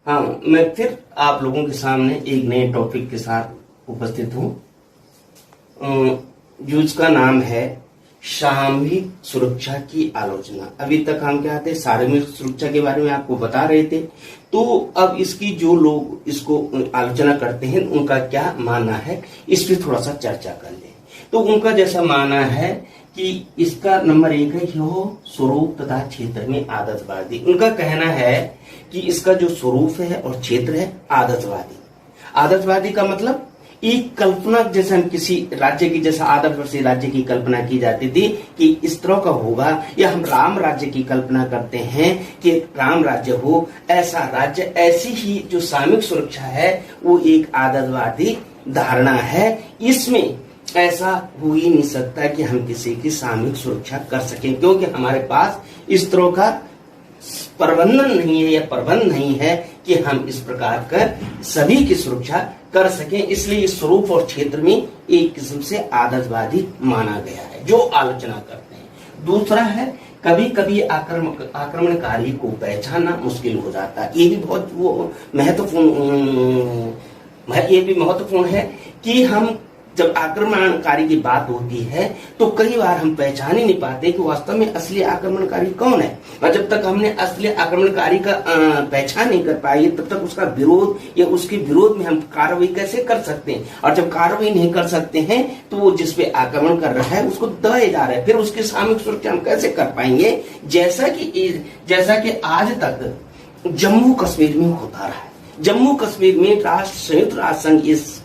हाँ, मैं फिर आप लोगों के सामने एक नए टॉपिक के साथ उपस्थित हूँ, जिसका नाम है सामूहिक सुरक्षा की आलोचना। अभी तक हम क्या थे, सामूहिक सुरक्षा के बारे में आपको बता रहे थे। तो अब इसकी जो लोग इसको आलोचना करते हैं उनका क्या मानना है, इस पर थोड़ा सा चर्चा कर लें। तो उनका जैसा मानना है कि इसका नंबर 1 है यह स्वरूप तथा क्षेत्र में आदतवादी। उनका कहना है कि इसका जो स्वरूप है और क्षेत्र है आदतवादी। आदतवादी का मतलब एक कल्पना, जैसे हम किसी राज्य की, जैसा आदर्श राज्य की कल्पना की जाती थी कि इस तरह का होगा, या हम राम राज्य की कल्पना करते हैं कि राम राज्य हो, ऐसा राज्य, ऐसी ही जो सामूहिक सुरक्षा है वो एक आदतवादी धारणा है। इसमें ऐसा हो ही नहीं सकता कि हम किसी की सामूहिक सुरक्षा कर सकें, क्योंकि हमारे पास इस तरह का प्रबंधन नहीं है या प्रबंध नहीं है कि हम इस प्रकार का सभी की सुरक्षा कर सकें। इसलिए इस स्वरूप और क्षेत्र में एक किस्म से आदतवादी माना गया है, जो आलोचना करते हैं। दूसरा है कभी कभी आक्रमणकारी को पहचानना मुश्किल हो जाता है। ये भी बहुत महत्वपूर्ण है कि हम जब आक्रमणकारी की बात होती है तो कई बार हम पहचान ही नहीं पाते कि वास्तव में असली आक्रमणकारी कौन है। और जब तक हमने असली आक्रमणकारी का पहचान नहीं कर पाई, तब तक उसका विरोध या उसके विरोध में हम कार्रवाई कैसे कर सकते हैं। और जब कार्रवाई नहीं कर सकते हैं तो वो जिस पे आक्रमण कर रहा है उसको दबाए जा रहा है, फिर उसकी सामूहिक सुरक्षा हम कैसे कर पाएंगे। जैसा कि आज तक जम्मू कश्मीर में होता रहा है। जम्मू कश्मीर में संयुक्त राष्ट्र संघ इस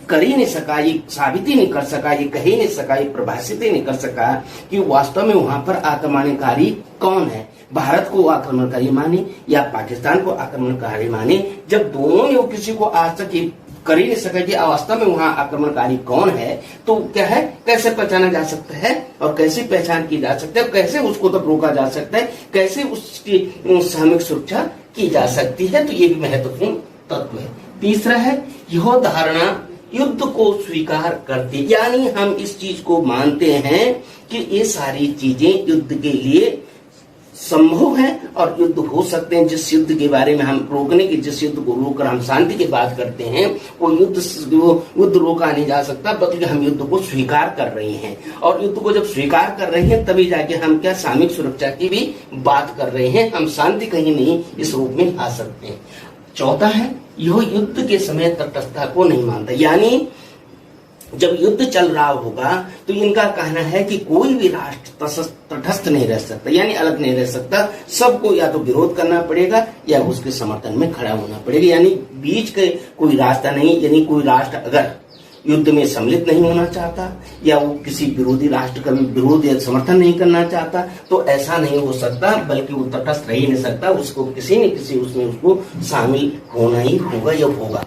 कर ही नहीं सका, ये साबित ही नहीं कर सका, ये कह ही नहीं सका, ये प्रभाषित ही नहीं कर सका कि वास्तव में वहां पर आक्रमणकारी कौन है। भारत को आक्रमणकारी माने या पाकिस्तान को आक्रमणकारी माने, जब दोनों ने किसी को आज तक कर ही नहीं सका कि वास्तव में वहां आक्रमणकारी कौन है, तो क्या है, कैसे पहचाना जा सकता है और कैसे पहचान की जा सकती है, कैसे उसको तब रोका जा सकता है, कैसे उसकी सामूहिक सुरक्षा की जा सकती है। तो ये भी महत्वपूर्ण तत्व है। तीसरा है यह धारणा युद्ध को स्वीकार करती, यानी हम इस चीज को मानते हैं कि ये सारी चीजें युद्ध के लिए संभव है और युद्ध हो सकते हैं। जिस युद्ध के बारे में हम जिस युद्ध को रोककर हम शांति की बात करते हैं, वो युद्ध रोका नहीं जा सकता, बल्कि हम युद्ध को स्वीकार कर रहे हैं। और युद्ध को जब स्वीकार कर रहे हैं तभी जाके हम क्या सामूहिक सुरक्षा की भी बात कर रहे हैं। हम शांति कहीं नहीं इस रूप में ला सकते हैं। चौथा है यह युद्ध के समय तटस्थता को नहीं मानता, यानी जब युद्ध चल रहा होगा तो इनका कहना है कि कोई भी राष्ट्र तटस्थ नहीं रह सकता, यानी अलग नहीं रह सकता। सबको या तो विरोध करना पड़ेगा या उसके समर्थन में खड़ा होना पड़ेगा, यानी बीच के कोई रास्ता नहीं। यानी कोई राष्ट्र अगर युद्ध में सम्मिलित नहीं होना चाहता या वो किसी विरोधी राष्ट्र का विरोध या समर्थन नहीं करना चाहता, तो ऐसा नहीं हो सकता, बल्कि वो तटस्थ रह ही नहीं सकता। उसको किसी न किसी उसमें उसको शामिल होना ही होगा या होगा।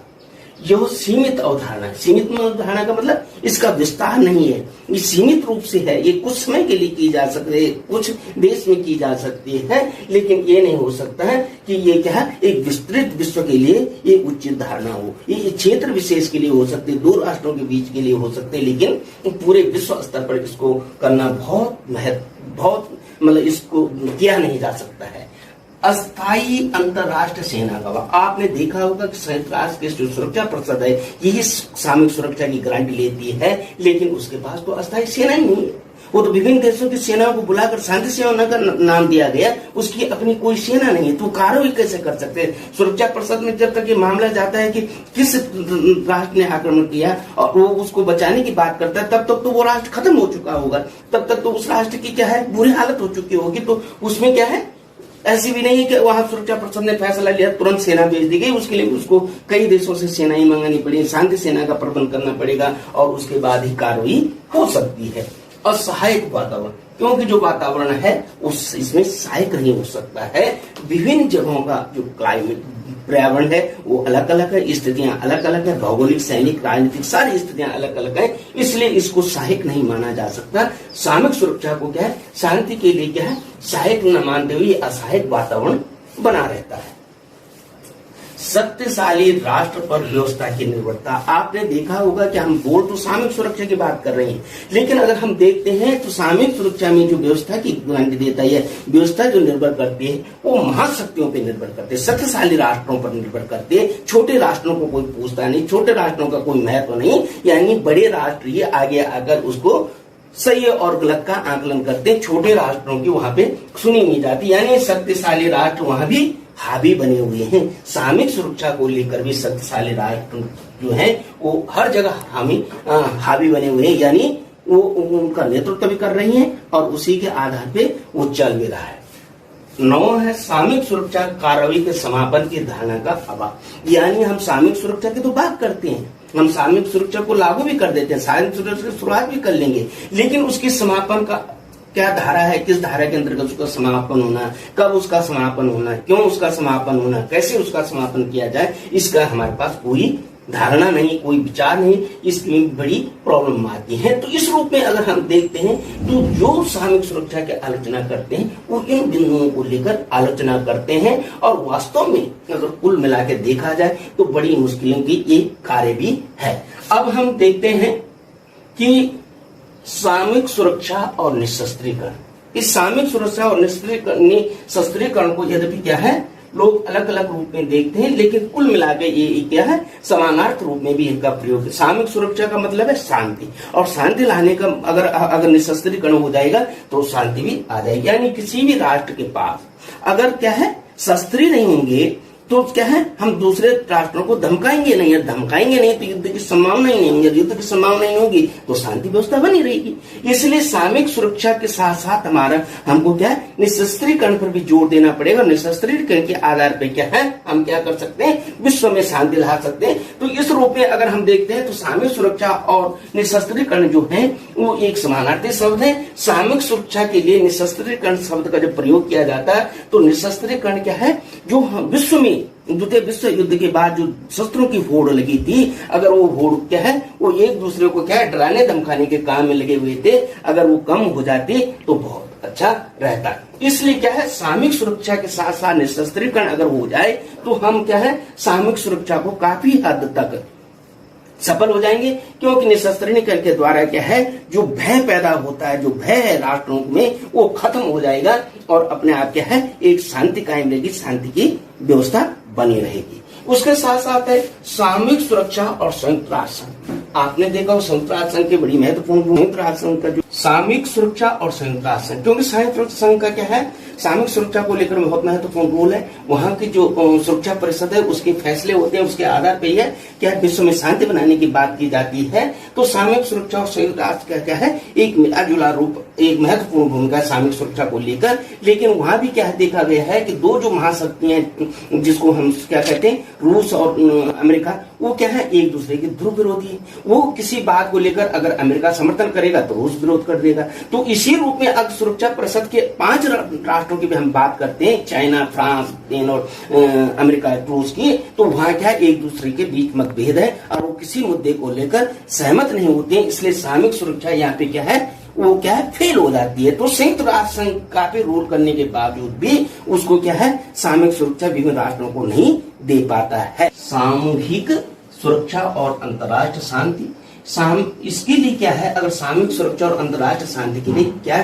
यह सीमित अवधारणा है। सीमित अवधारणा का मतलब इसका विस्तार नहीं है, ये सीमित रूप से है। ये कुछ समय के लिए की जा सकती है, कुछ देश में की जा सकती है, लेकिन ये नहीं हो सकता है कि ये क्या है, एक विस्तृत विश्व के लिए ये उचित धारणा हो। ये क्षेत्र विशेष के लिए हो सकती है, दो राष्ट्रों के बीच के लिए हो सकते हैं, लेकिन पूरे विश्व स्तर पर इसको करना बहुत मतलब इसको किया नहीं जा सकता है। अस्थायी अंतरराष्ट्रीय सेना का, आपने देखा होगा कि संयुक्त राष्ट्र की जो सुरक्षा परिषद है यही सामूहिक सुरक्षा की गारंटी लेती है, लेकिन उसके पास तो अस्थायी सेना ही नहीं है। वो तो विभिन्न देशों की सेनाओं को बुलाकर शांति सेना का नाम दिया गया, उसकी अपनी कोई सेना नहीं है, तो कार्रवाई कैसे कर सकते हैं। सुरक्षा परिषद में जब तक ये मामला जाता है कि किस राष्ट्र ने आक्रमण किया और वो उसको बचाने की बात करता है, तब तक तो वो राष्ट्र खत्म हो चुका होगा, तब तक तो उस राष्ट्र की क्या है, बुरी हालत हो चुकी होगी। तो उसमें क्या है, ऐसी भी नहीं कि वहां सुरक्षा परिषद ने फैसला लिया तुरंत सेना भेज दी गई। उसके लिए उसको कई देशों से सेनाएं मंगानी पड़ी, शांति सेना का प्रबंध करना पड़ेगा और उसके बाद ही कार्रवाई हो सकती है। असहायक वातावरण, क्योंकि जो वातावरण है इसमें सहायक नहीं हो सकता है। विभिन्न जगहों का जो क्लाइमेट पर्यावरण है वो अलग अलग है, स्थितियां अलग अलग है, भौगोलिक, सैनिक, राजनीतिक सारी स्थितियां अलग अलग है, इसलिए इसको सहायक नहीं माना जा सकता। सामूहिक सुरक्षा को क्या है, शांति के लिए क्या है, सहायक न मानते हुए असहायक वातावरण बना रहता है। शक्तिशाली राष्ट्र पर व्यवस्था की निर्भरता। आपने देखा होगा कि हम बोल तो सामूहिक सुरक्षा की बात कर रहे हैं, लेकिन अगर हम देखते हैं तो सामूहिक सुरक्षा में जो व्यवस्था की गारंटी देता है, व्यवस्था जो निर्भर करती है वो महाशक्तियों पर निर्भर करते हैं, शक्तिशाली राष्ट्रों पर निर्भर करते हैं। छोटे राष्ट्रों को कोई पूछता नहीं, छोटे राष्ट्रों का कोई महत्व नहीं, यानी बड़े राष्ट्र ही आगे आकर उसको सही और गलत का आकलन करते हैं, छोटे राष्ट्रों की वहां पे सुनी नहीं जाती, यानी शक्तिशाली राष्ट्र वहां भी हावी बने हुए हैं। सामूहिक सुरक्षा को लेकर भी शक्तिशाली राष्ट्र जो है वो हर जगह हावी बने हुए हैं, यानी वो उनका नेतृत्व भी कर रही हैं और उसी के आधार पे वो चल भी रहा है। 9 है सामूहिक सुरक्षा कार्रवाई के समापन की धारणा का अभाव, यानी हम सामूहिक सुरक्षा की तो बात करते हैं, हम सामूहिक सुरक्षा को लागू भी कर देते हैं, सामूहिक सुरक्षा की शुरुआत भी कर लेंगे, लेकिन उसकी समापन का क्या धारा है, किस धारा के अंतर्गत उसका समापन होना, कब उसका समापन होना, क्यों उसका समापन होना, कैसे उसका समापन किया जाए, इसका हमारे पास कोई धारणा नहीं, कोई विचार नहीं, इसमें बड़ी प्रॉब्लम आती है। तो इस रूप में अगर हम देखते हैं तो जो सामूहिक सुरक्षा की आलोचना करते हैं वो इन बिंदुओं को लेकर आलोचना करते हैं, और वास्तव में अगर कुल मिला के देखा जाए तो बड़ी मुश्किलों की ये कार्य भी है। अब हम देखते हैं कि सामूहिक सुरक्षा और निशस्त्रीकरण, इस सामूहिक सुरक्षा और निशस्त्रीकरण को यद्यपि क्या है लोग अलग अलग रूप में देखते हैं, लेकिन कुल मिलाकर ये क्या है समानार्थ रूप में भी इनका प्रयोग है। सामूहिक सुरक्षा का मतलब है शांति, और शांति लाने का अगर निशस्त्रीकरण हो जाएगा तो शांति भी आ जाएगी, यानी किसी भी राष्ट्र के पास अगर क्या है शस्त्र नहीं होंगे तो क्या है हम दूसरे राष्ट्रों को धमकाएंगे नहीं, धमकाएंगे नहीं तो युद्ध की संभावना ही नहीं होगी, युद्ध की संभावना नहीं होगी तो शांति व्यवस्था बनी रहेगी। इसलिए सामूहिक सुरक्षा के साथ साथ हमको क्या है निशस्त्रीकरण पर भी जोर देना पड़ेगा। निशस्त्रीकरण के आधार पर क्या है हम क्या कर सकते हैं, विश्व में शांति ला सकते हैं। तो इस रूप में अगर हम देखते हैं तो सामूहिक सुरक्षा और निशस्त्रीकरण जो है वो एक समानार्थी शब्द है। सामूहिक सुरक्षा के लिए निशस्त्रीकरण शब्द का जब प्रयोग किया जाता है तो निशस्त्रीकरण क्या है, जो विश्व में द्वितीय विश्व युद्ध के बाद जो शस्त्रों की होड़ लगी थी, अगर वो होड़ क्या है वो एक दूसरे को क्या है डराने धमकाने के काम में लगे हुए थे, अगर वो कम हो जाती तो बहुत अच्छा रहता। इसलिए क्या है सामूहिक सुरक्षा के साथ साथ निशस्त्रीकरण अगर हो जाए तो हम क्या है सामूहिक सुरक्षा को काफी हद तक सफल हो जाएंगे, क्योंकि निशस्त्रीकरण के द्वारा क्या है जो भय पैदा होता है, जो भय है राष्ट्रों में वो खत्म हो जाएगा और अपने आप क्या है एक शांति कायम रहेगी, शांति की व्यवस्था बनी रहेगी। उसके साथ साथ है सामूहिक सुरक्षा और संयुक्त राष्ट्र संघ। आपने देखा संयुक्त राष्ट्र संघ की बड़ी महत्वपूर्ण संयुक्त राष्ट्र संघ का जो सामूहिक सुरक्षा और संयुक्त राष्ट्र संघ, क्योंकि संयुक्त संघ का क्या है सामूहिक सुरक्षा को लेकर बहुत महत्वपूर्ण रोल है। वहां की जो सुरक्षा परिषद है उसके फैसले होते हैं, उसके आधार पर यह क्या विश्व में शांति बनाने की बात की जाती है। तो सामूहिक सुरक्षा और संयुक्त राष्ट्र का क्या है एक मिला जुला रूप, एक महत्वपूर्ण भूमिका है सामूहिक सुरक्षा को लेकर। लेकिन वहां भी क्या देखा गया है कि दो जो महाशक्तियां जिसको हम क्या कहते हैं रूस और अमेरिका, वो क्या है एक दूसरे के ध्रुव विरोधी है। वो किसी बात को लेकर अगर अमेरिका समर्थन करेगा तो रूस विरोध कर देगा। तो इसी रूप में अगर सुरक्षा परिषद के 5 राष्ट्रों की भी हम बात करते हैं, चाइना, फ्रांस, स्पेन और अमेरिका, रूस की, तो वहां क्या एक दूसरे के बीच मतभेद है और वो किसी मुद्दे को लेकर सहमत नहीं होते हैं। इसलिए सामूहिक सुरक्षा यहाँ पे क्या है वो क्या है फेल हो जाती है। तो संयुक्त राष्ट्र संघ काफी रोल करने के बावजूद भी उसको क्या है सामूहिक सुरक्षा विभिन्न राष्ट्रों को नहीं दे पाता है। सामूहिक सुरक्षा और अंतर्राष्ट्रीय शांति, इसके लिए क्या है अगर सामूहिक सुरक्षा और अंतर्राष्ट्रीय शांति के लिए क्या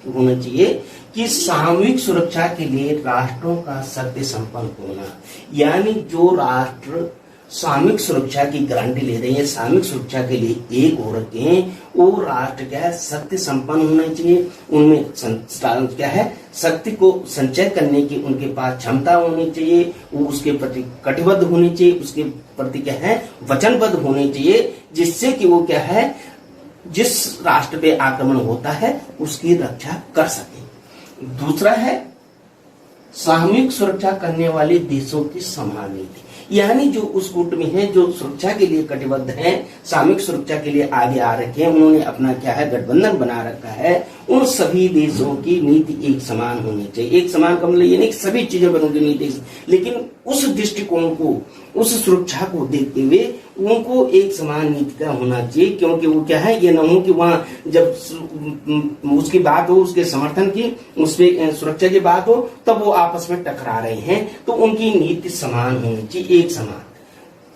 होना चाहिए कि सामूहिक सुरक्षा के लिए राष्ट्रों का शक्ति संपन्न होना, यानी जो राष्ट्र सामूहिक सुरक्षा की गारंटी ले रहे हैं, सामूहिक सुरक्षा के लिए एक हो रखे हैं, वो राष्ट्र क्या है शक्ति संपन्न होना चाहिए। उनमें क्या है शक्ति को संचय करने की उनके पास क्षमता होनी चाहिए, वो उसके प्रति कटिबद्ध होने चाहिए, उसके प्रति क्या है वचनबद्ध होने चाहिए, जिससे कि वो क्या है जिस राष्ट्र पे आक्रमण होता है उसकी रक्षा कर सके। दूसरा है सामूहिक सुरक्षा करने वाले देशों की समान नीति, यानी जो उस गुट में है जो सुरक्षा के लिए कटिबद्ध हैं, सामूहिक सुरक्षा के लिए आगे आ रखे हैं, उन्होंने अपना क्या है गठबंधन बना रखा है, उन सभी देशों की नीति एक समान होनी चाहिए। एक समान का मतलब ये नहीं कि सभी चीजें बनोगी नीति, लेकिन उस दृष्टिकोण को, उस सुरक्षा को देखते हुए उनको एक समान नीति का होना चाहिए। क्योंकि वो क्या है, ये ना हो कि वहां जब उसकी बात हो, उसके समर्थन की, उसपे सुरक्षा की बात हो, तब वो आपस में टकरा रहे हैं। तो उनकी नीति समान होनी चाहिए, एक समान।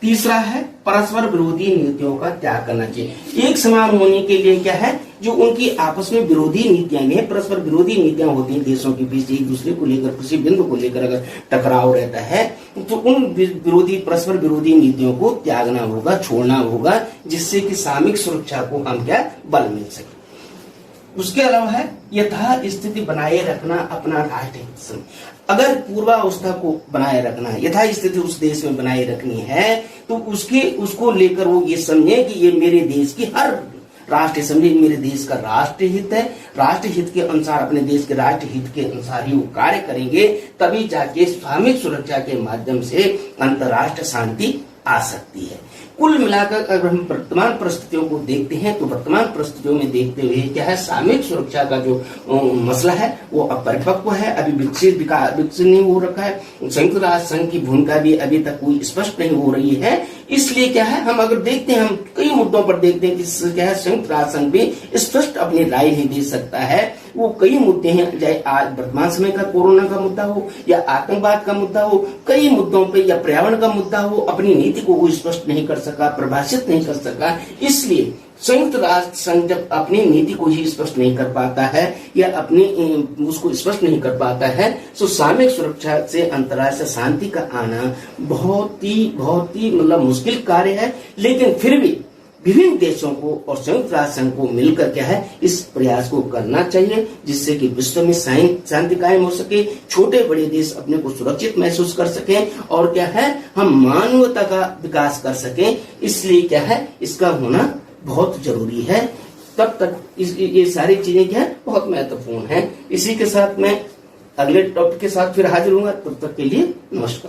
तीसरा है परस्पर विरोधी नीतियों का त्याग करना चाहिए। एक समान होने के लिए क्या है, जो उनकी आपस में विरोधी नीतियां हैं, परस्पर विरोधी नीतियां होती हैं देशों के बीच, एक दूसरे को लेकर किसी बिंदु को लेकर अगर टकराव रहता है तो उन विरोधी, परस्पर विरोधी नीतियों को त्यागना होगा, छोड़ना होगा, जिससे कि सामूहिक सुरक्षा को हम क्या बल मिल सके। उसके अलावा है यथा स्थिति बनाए रखना अपना राष्ट्र हित। अगर पूर्वावस्था को बनाए रखना है, यथा स्थिति उस देश में बनाए रखनी है, तो उसको लेकर वो ये समझे कि ये मेरे देश की हर राष्ट्र, समझे मेरे देश का राष्ट्र हित है। राष्ट्र हित के अनुसार, अपने देश के राष्ट्र हित के अनुसार ही वो कार्य करेंगे, तभी जाके सामूहिक सुरक्षा के माध्यम से अंतर्राष्ट्रीय शांति आ सकती है। कुल मिलाकर अगर हम वर्तमान परिस्थितियों को देखते हैं, तो वर्तमान परिस्थितियों में देखते हुए क्या है, सामूहिक सुरक्षा का जो मसला है वो अपरिपक्व है, अभी विकसित नहीं हो रखा है। संयुक्त राष्ट्र संघ की भूमिका भी अभी तक कोई स्पष्ट नहीं हो रही है। इसलिए क्या है, हम अगर देखते हैं, हम कई मुद्दों पर देखते हैं कि क्या है, संयुक्त राष्ट्र संघ भी स्पष्ट अपनी राय नहीं दे सकता है। वो कई मुद्दे हैं, चाहे आज वर्तमान समय का कोरोना का मुद्दा हो या आतंकवाद का मुद्दा हो, कई मुद्दों पे, या पर्यावरण का मुद्दा हो, अपनी नीति को वो स्पष्ट नहीं कर सका, परिभाषित नहीं कर सका। इसलिए संयुक्त राष्ट्र संघ जब अपनी नीति को ही स्पष्ट नहीं कर पाता है या अपनी उसको स्पष्ट नहीं कर पाता है, तो सामूहिक सुरक्षा से अंतर्राष्ट्रीय शांति का आना बहुत ही मतलब मुश्किल कार्य है। लेकिन फिर भी विभिन्न देशों को और संयुक्त राष्ट्र संघ को मिलकर क्या है, इस प्रयास को करना चाहिए, जिससे कि विश्व में शांति कायम हो सके, छोटे बड़े देश अपने को सुरक्षित महसूस कर सकें, और क्या है, हम मानवता का विकास कर सकें। इसलिए क्या है, इसका होना बहुत जरूरी है। तब तक ये सारी चीजें क्या है, बहुत महत्वपूर्ण है। इसी के साथ मैं अगले टॉपिक के साथ फिर हाजिर होऊंगा। तब तक के लिए नमस्कार।